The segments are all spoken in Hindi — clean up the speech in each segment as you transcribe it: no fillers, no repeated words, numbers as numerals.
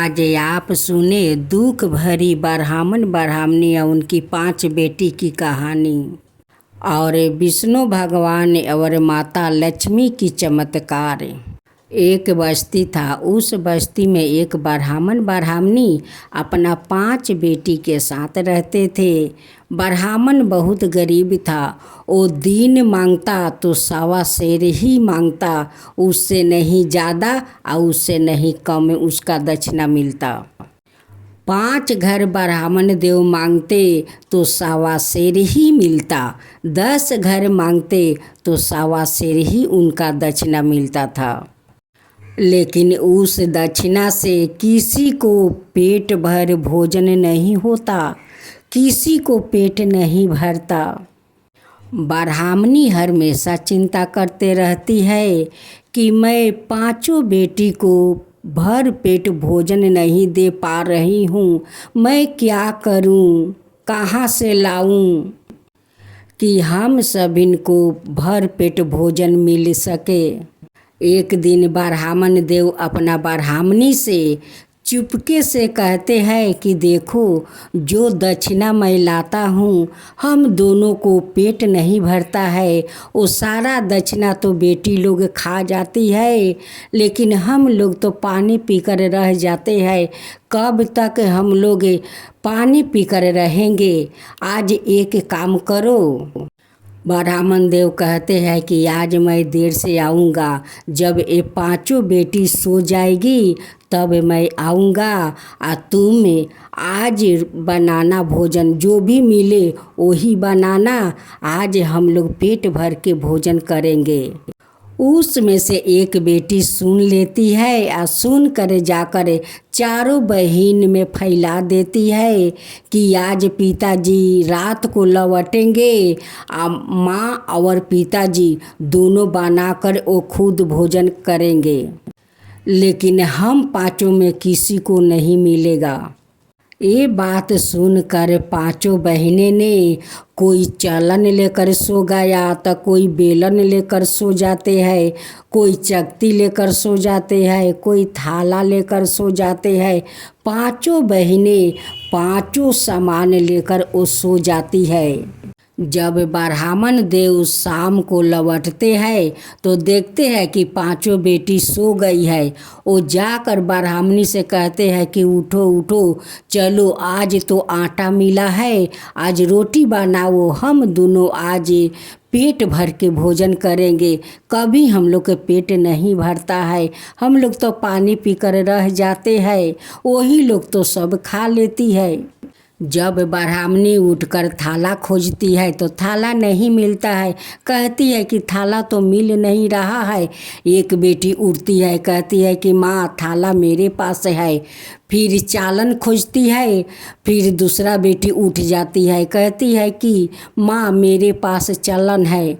आज आप सुने दुख भरी ब्राह्मण ब्राह्मणी और उनकी 5 बेटी की कहानी और विष्णु भगवान और माता लक्ष्मी की चमत्कार। एक बस्ती था। उस बस्ती में एक ब्राह्मण ब्राह्मणी अपना 5 बेटी के साथ रहते थे। ब्राह्मण बहुत गरीब था। वो दिन मांगता तो 1.25 सेर ही मांगता, उससे नहीं ज़्यादा और उससे नहीं कम उसका दक्षिणा मिलता। 5 घर ब्राह्मण देव मांगते तो 1.25 सेर ही मिलता। 10 घर मांगते तो 1.25 सेर ही उनका दक्षिणा मिलता था। लेकिन उस दक्षिणा से किसी को पेट भर भोजन नहीं होता, किसी को पेट नहीं भरता। ब्राह्मणी हमेशा चिंता करते रहती है कि मैं 5 बेटी को भर पेट भोजन नहीं दे पा रही हूँ, मैं क्या करूँ, कहाँ से लाऊं कि हम सभी को भर पेट भोजन मिल सके। एक दिन ब्राह्मण देव अपना ब्राह्मणी से चुपके से कहते हैं कि देखो, जो दक्षिणा मैं लाता हूँ हम दोनों को पेट नहीं भरता है। वो सारा दक्षिणा तो बेटी लोग खा जाती है, लेकिन हम लोग तो पानी पीकर रह जाते हैं। कब तक हम लोग पानी पीकर रहेंगे? आज एक काम करो। ब्राह्मण देव कहते हैं कि आज मैं देर से आऊँगा, जब ये 5 बेटी सो जाएगी तब मैं आऊँगा। और तुम आज बनाना भोजन, जो भी मिले वही बनाना। आज हम लोग पेट भर के भोजन करेंगे। उसमें से एक बेटी सुन लेती है और सुन कर जाकर 4 बहन में फैला देती है कि आज पिताजी रात को लौटेंगे। माँ और पिताजी दोनों बनाकर वो खुद भोजन करेंगे, लेकिन हम 5 में किसी को नहीं मिलेगा। ये बात सुनकर 5 बहनें ने कोई चालन लेकर सो गया, तो कोई बेलन लेकर सो जाते हैं, कोई चक्ती लेकर सो जाते हैं, कोई थाला लेकर सो जाते हैं। 5 बहनें 5 सामान लेकर वो सो जाती है। जब ब्राह्मण देव शाम को लौटते हैं तो देखते हैं कि 5 बेटी सो गई है। वो जाकर ब्राह्मणी से कहते हैं कि उठो उठो, चलो आज तो आटा मिला है, आज रोटी बनाओ, हम दोनों आज पेट भर के भोजन करेंगे। कभी हम लोग के पेट नहीं भरता है, हम लोग तो पानी पीकर रह जाते हैं, वही लोग तो सब खा लेती है। जब ब्राह्मणी उठकर थाला खोजती है तो थाला नहीं मिलता है। कहती है कि थाला तो मिल नहीं रहा है। एक बेटी उठती है, कहती है कि माँ थाला मेरे पास है। फिर चालन खोजती है। फिर दूसरा बेटी उठ जाती है, कहती है कि माँ मेरे पास चालन है।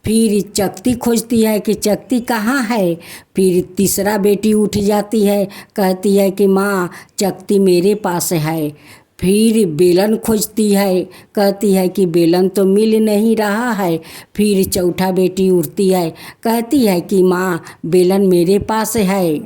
फिर चक्ती खोजती है कि चक्ती कहाँ है। फिर तीसरा बेटी उठ जाती है, कहती है कि माँ चक्ती मेरे पास है। फिर बेलन खोजती है, कहती है कि बेलन तो मिल नहीं रहा है। फिर चौथा बेटी उठती है, कहती है कि माँ बेलन मेरे पास है।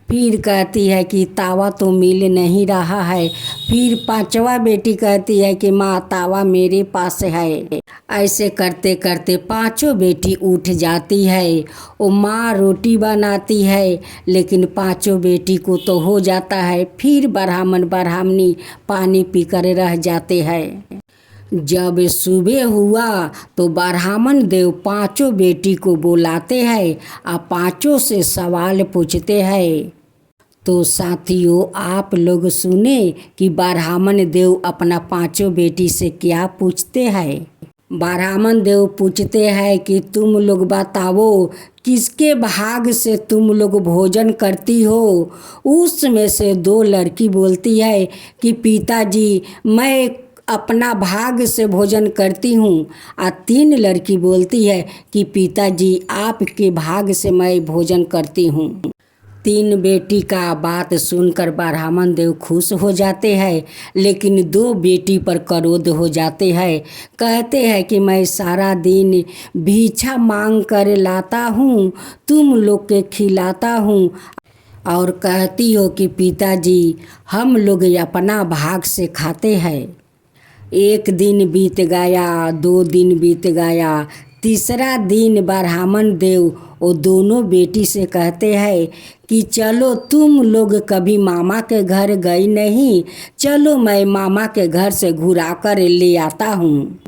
फिर कहती है कि तावा तो मिल नहीं रहा है। फिर 5वां बेटी कहती है कि माँ तावा मेरे पास है। ऐसे करते करते 5 बेटी उठ जाती है। वो माँ रोटी बनाती है, लेकिन 5 बेटी को तो हो जाता है। फिर ब्राह्मण ब्राह्मणी पानी पीकर रह जाते हैं। जब सुबह हुआ तो ब्राह्मण देव 5 बेटी को बुलाते हैं और 5 से सवाल पूछते हैं। तो साथियों, आप लोग सुने कि ब्राह्मण देव अपना 5 बेटी से क्या पूछते हैं। ब्राह्मण देव पूछते हैं कि तुम लोग बताओ, किसके भाग से तुम लोग भोजन करती हो। उसमें से 2 लड़की बोलती है कि पिताजी मैं अपना भाग से भोजन करती हूँ। और 3 लड़की बोलती है कि पिताजी आपके भाग से मैं भोजन करती हूँ। 3 बेटी का बात सुनकर ब्राह्मण देव खुश हो जाते हैं, लेकिन 2 बेटी पर क्रोध हो जाते हैं। कहते हैं कि मैं सारा दिन भिक्षा मांग कर लाता हूँ, तुम लोग के खिलाता हूँ, और कहती हो कि पिताजी हम लोग अपना भाग से खाते हैं। एक दिन बीत गया, 2 दिन बीत गया, तीसरा दिन ब्राह्मण देव वो दोनों बेटी से कहते हैं कि चलो तुम लोग कभी मामा के घर गई नहीं, चलो मैं मामा के घर से घुरा कर ले आता हूँ।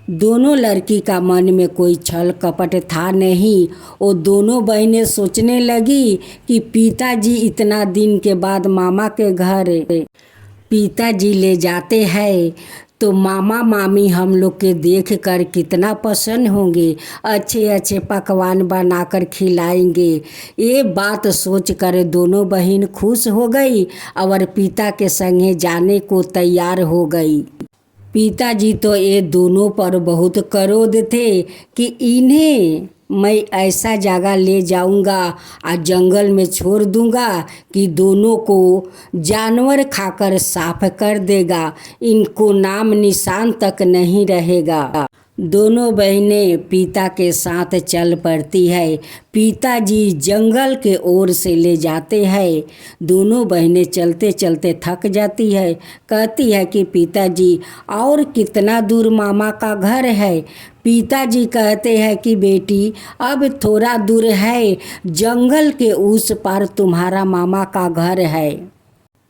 दोनों लड़की का मन में कोई छल कपट था नहीं। वो दोनों बहनें सोचने लगी कि पिताजी इतना दिन के बाद मामा के घर पिताजी ले जाते हैं तो मामा मामी हम लोग के देख कर कितना प्रसन्न होंगे, अच्छे अच्छे पकवान बनाकर खिलाएंगे। ये बात सोचकर दोनों बहन खुश हो गई और पिता के संगे जाने को तैयार हो गई। पिताजी तो ये दोनों पर बहुत क्रोध थे कि इन्हें मैं ऐसा जगह ले जाऊंगा और जंगल में छोड़ दूंगा कि दोनों को जानवर खाकर साफ कर देगा, इनको नाम निशान तक नहीं रहेगा। दोनों बहनें पिता के साथ चल पड़ती है। पिताजी जंगल के ओर से ले जाते हैं। दोनों बहनें चलते चलते थक जाती है। कहती है कि पिताजी और कितना दूर मामा का घर है। पिताजी कहते हैं कि बेटी अब थोड़ा दूर है, जंगल के उस पार तुम्हारा मामा का घर है।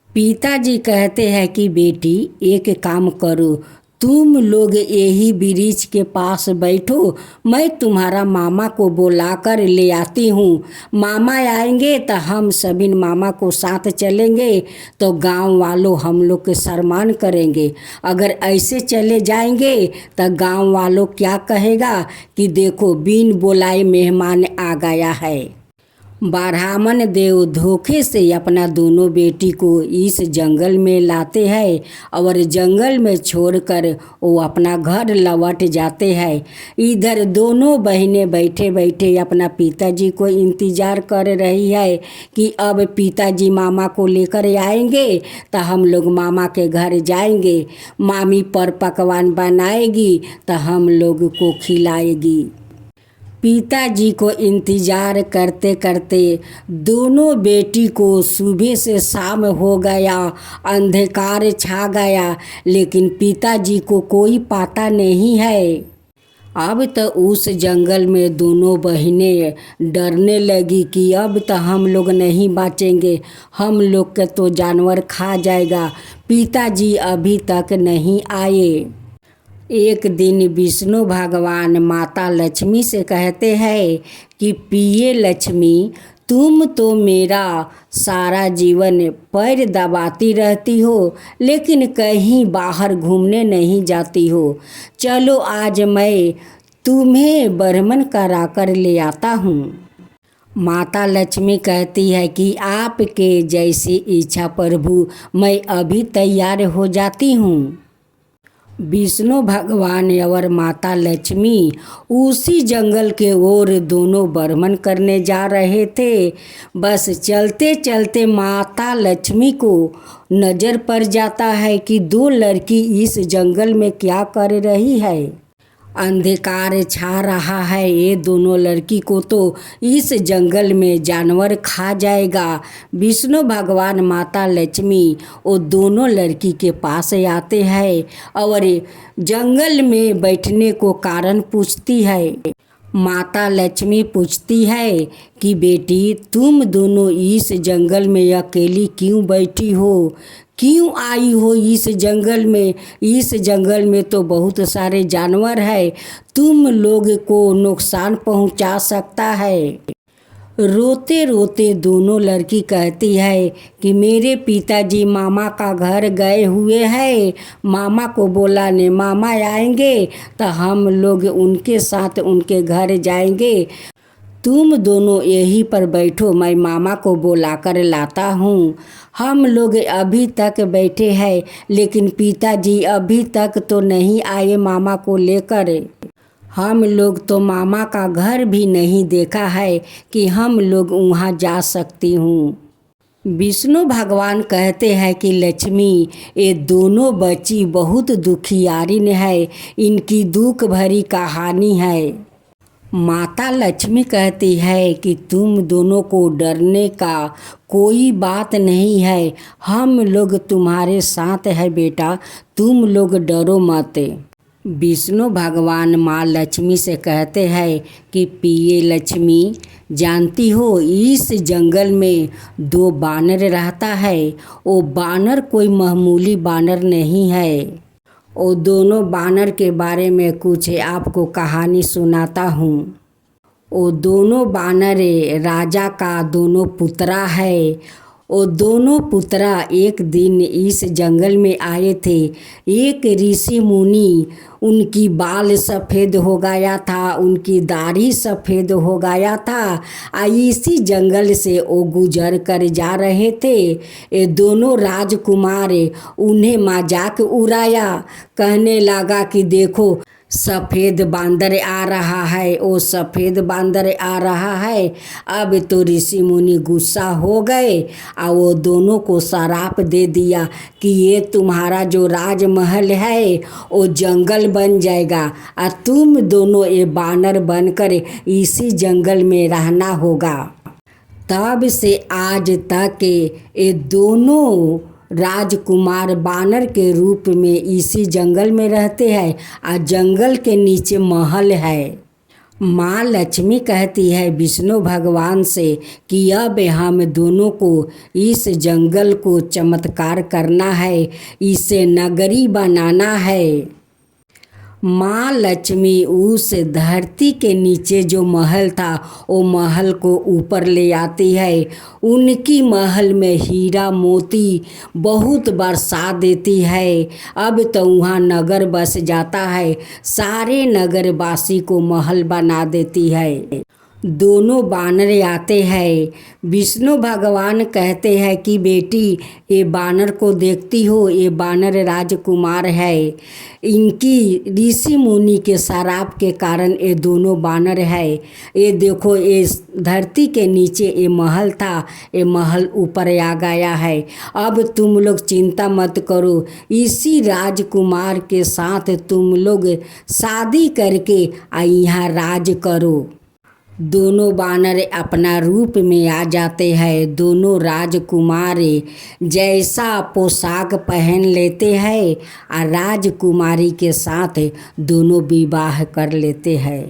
पिताजी कहते हैं कि बेटी एक काम करो, तुम लोग यही वृक्ष के पास बैठो, मैं तुम्हारा मामा को बुलाकर ले आती हूँ। मामा आएंगे तो हम सभी मामा को साथ चलेंगे तो गांव वालों हम लोग के सम्मान करेंगे। अगर ऐसे चले जाएंगे तो गांव वालों क्या कहेगा कि देखो बिन बुलाए मेहमान आ गया है। ब्राह्मण देव धोखे से अपना दोनों बेटी को इस जंगल में लाते हैं और जंगल में छोड़कर वो अपना घर लौट जाते हैं। इधर दोनों बहनें बैठे बैठे अपना पिताजी को इंतज़ार कर रही है कि अब पिताजी मामा को लेकर आएंगे तो हम लोग मामा के घर जाएंगे, मामी पर पकवान बनाएगी तो हम लोग को खिलाएगी। पिताजी को इंतज़ार करते करते दोनों बेटी को सुबह से शाम हो गया, अंधकार छा गया, लेकिन पिताजी को कोई पता नहीं है। अब तो उस जंगल में दोनों बहनें डरने लगी कि अब तो हम लोग नहीं बचेंगे, हम लोग के तो जानवर खा जाएगा। पिताजी अभी तक नहीं आए। एक दिन विष्णु भगवान माता लक्ष्मी से कहते हैं कि प्रिय लक्ष्मी, तुम तो मेरा सारा जीवन पैर दबाती रहती हो, लेकिन कहीं बाहर घूमने नहीं जाती हो। चलो आज मैं तुम्हें बरमन करा कर ले आता हूँ। माता लक्ष्मी कहती है कि आपके जैसी इच्छा प्रभु, मैं अभी तैयार हो जाती हूँ। विष्णु भगवान और माता लक्ष्मी उसी जंगल के ओर दोनों भ्रमण करने जा रहे थे। बस चलते चलते माता लक्ष्मी को नज़र पड़ जाता है कि 2 लड़की इस जंगल में क्या कर रही है। अंधकार छा रहा है, ये दोनों लड़की को तो इस जंगल में जानवर खा जाएगा। विष्णु भगवान माता लक्ष्मी वो दोनों लड़की के पास आते हैं और जंगल में बैठने को कारण पूछती है। माता लक्ष्मी पूछती है कि बेटी तुम दोनों इस जंगल में अकेली क्यों बैठी हो, क्यों आई हो इस जंगल में? इस जंगल में तो बहुत सारे जानवर है, तुम लोग को नुकसान पहुंचा सकता है। रोते रोते दोनों लड़की कहती है कि मेरे पिताजी मामा का घर गए हुए हैं, मामा को बोला ने मामा आएंगे तो हम लोग उनके साथ उनके घर जाएंगे। तुम दोनों यहीं पर बैठो, मैं मामा को बुला कर लाता हूँ। हम लोग अभी तक बैठे हैं लेकिन पिताजी अभी तक तो नहीं आए मामा को लेकर। हम लोग तो मामा का घर भी नहीं देखा है कि हम लोग वहाँ जा सकती हूँ। विष्णु भगवान कहते हैं कि लक्ष्मी, ये दोनों बच्ची बहुत दुखियारी है, इनकी दुख भरी कहानी है। माता लक्ष्मी कहती है कि तुम दोनों को डरने का कोई बात नहीं है, हम लोग तुम्हारे साथ है बेटा, तुम लोग डरो मत। विष्णु भगवान माँ लक्ष्मी से कहते हैं कि प्रिय लक्ष्मी, जानती हो इस जंगल में 2 बानर रहता है। वो बानर कोई मामूली बानर नहीं है। वो दोनों बानर के बारे में कुछ आपको कहानी सुनाता हूँ। वो दोनों बानर राजा का दोनों पुत्रा है। वो दोनों पुत्रा एक दिन इस जंगल में आए थे। एक ऋषि मुनि, उनकी बाल सफ़ेद हो गया था, उनकी दाढ़ी सफ़ेद हो गया था। इसी जंगल से वो गुजर कर जा रहे थे। ये दोनों राजकुमार उन्हें मजाक उड़ाया, कहने लगा कि देखो सफ़ेद बांदर आ रहा है, वो सफ़ेद बांदर आ रहा है। अब तो ऋषि मुनि गुस्सा हो गए और वो दोनों को श्राप दे दिया कि ये तुम्हारा जो राजमहल है वो जंगल बन जाएगा और तुम दोनों ये बानर बनकर इसी जंगल में रहना होगा। तब से आज तक ये दोनों राजकुमार बानर के रूप में इसी जंगल में रहते हैं और जंगल के नीचे महल है। माँ लक्ष्मी कहती है विष्णु भगवान से कि अब हम दोनों को इस जंगल को चमत्कार करना है, इसे नगरी बनाना है। माँ लक्ष्मी उस धरती के नीचे जो महल था वो महल को ऊपर ले आती है। उनकी महल में हीरा मोती बहुत बरसा देती है। अब तो वहाँ नगर बस जाता है, सारे नगरवासी को महल बना देती है। दोनों बानर आते हैं। विष्णु भगवान कहते हैं कि बेटी, ये बानर को देखती हो, ये बानर राजकुमार है। इनकी ऋषि मुनि के श्राप के कारण ये दोनों बानर है। ये देखो, ये धरती के नीचे ये महल था, ये महल ऊपर आ गया है। अब तुम लोग चिंता मत करो, इसी राजकुमार के साथ तुम लोग शादी करके यहाँ राज करो। दोनों बानर अपना रूप में आ जाते हैं। दोनों राजकुमार जैसा पोशाक पहन लेते हैं और राजकुमारी के साथ दोनों विवाह कर लेते हैं।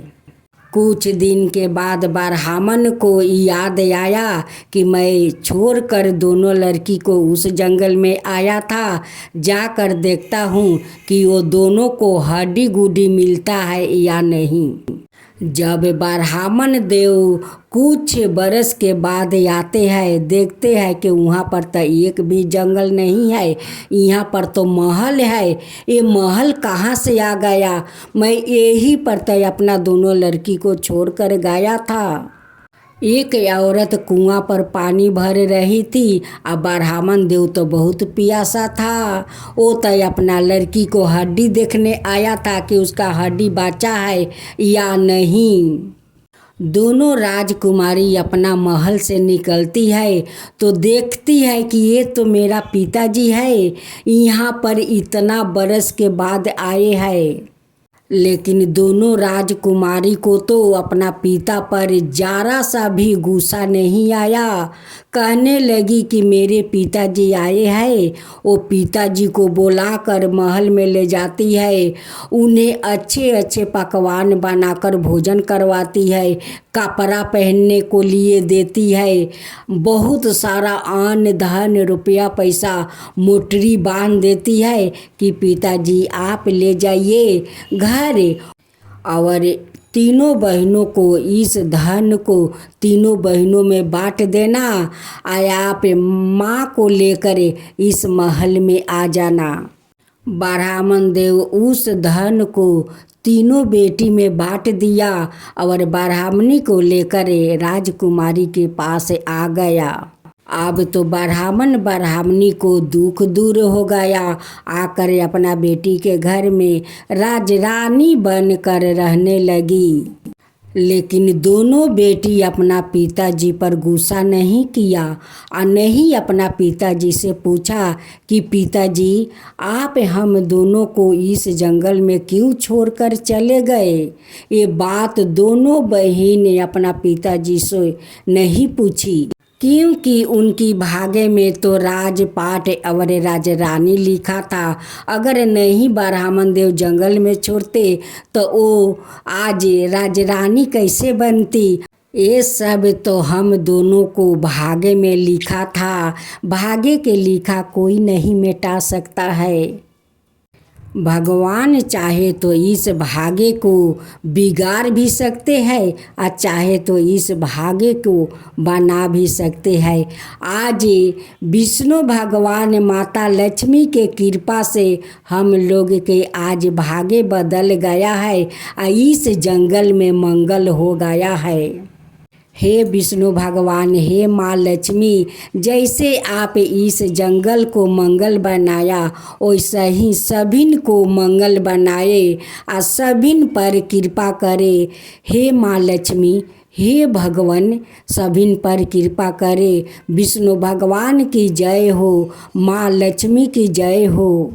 कुछ दिन के बाद ब्राह्मण को याद आया कि मैं छोड़कर दोनों लड़की को उस जंगल में आया था, जाकर देखता हूँ कि वो दोनों को हड्डी गुड्डी मिलता है या नहीं। जब ब्राह्मण देव कुछ बरस के बाद आते हैं, देखते हैं कि वहाँ पर तो एक भी जंगल नहीं है, यहाँ पर तो महल है। ये महल कहाँ से आ गया? मैं यही पर तो अपना दोनों लड़की को छोड़कर गया था। एक औरत कुआं पर पानी भर रही थी और ब्राह्मण देव तो बहुत प्यासा था। वो तो अपना लड़की को हड्डी देखने आया था कि उसका हड्डी बचा है या नहीं। दोनों राजकुमारी अपना महल से निकलती है तो देखती है कि ये तो मेरा पिताजी है, यहाँ पर इतना बरस के बाद आए हैं। लेकिन दोनों राजकुमारी को तो अपना पिता पर जरा सा भी गुस्सा नहीं आया। कहने लगी कि मेरे पिताजी आए हैं। वो पिताजी को बुलाकर महल में ले जाती है, उन्हें अच्छे अच्छे पकवान बनाकर भोजन करवाती है, कपड़ा पहनने को लिए देती है, बहुत सारा अन्न धन रुपया पैसा मोटरी बांध देती है कि पिताजी आप ले जाइए घर। और तीनों बहनों को इस धन को तीनों बहनों में बांट देना। आप माँ को लेकर इस महल में आ जाना। ब्राह्मण देव उस धन को तीनों बेटी में बांट दिया और ब्राह्मणी को लेकर राजकुमारी के पास आ गया। अब तो ब्राह्मणी को दुख दूर हो गया। आकर अपना बेटी के घर में राजरानी बनकर रहने लगी। लेकिन दोनों बेटी अपना पिताजी पर गुस्सा नहीं किया और नहीं अपना पिताजी से पूछा कि पिताजी आप हम दोनों को इस जंगल में क्यों छोड़कर चले गए। ये बात दोनों बहन ने अपना पिताजी से नहीं पूछी, क्योंकि उनकी भाग्य में तो राजपाट और राजरानी लिखा था। अगर नहीं ब्राह्मण देव जंगल में छोड़ते तो वो आज राजरानी कैसे बनती। ये सब तो हम दोनों को भाग्य में लिखा था। भाग्य के लिखा कोई नहीं मिटा सकता है। भगवान चाहे तो इस भाग्य को बिगाड़ भी सकते हैं और चाहे तो इस भाग्य को बना भी सकते हैं। आज विष्णु भगवान माता लक्ष्मी के कृपा से हम लोग के आज भाग्य बदल गया है और इस जंगल में मंगल हो गया है। हे विष्णु भगवान, हे माँ लक्ष्मी, जैसे आप इस जंगल को मंगल बनाया वैसे ही सभिन को मंगल बनाए और सभिन पर कृपा करे। हे माँ लक्ष्मी, हे भगवान, सभिन पर कृपा करे। विष्णु भगवान की जय हो, माँ लक्ष्मी की जय हो।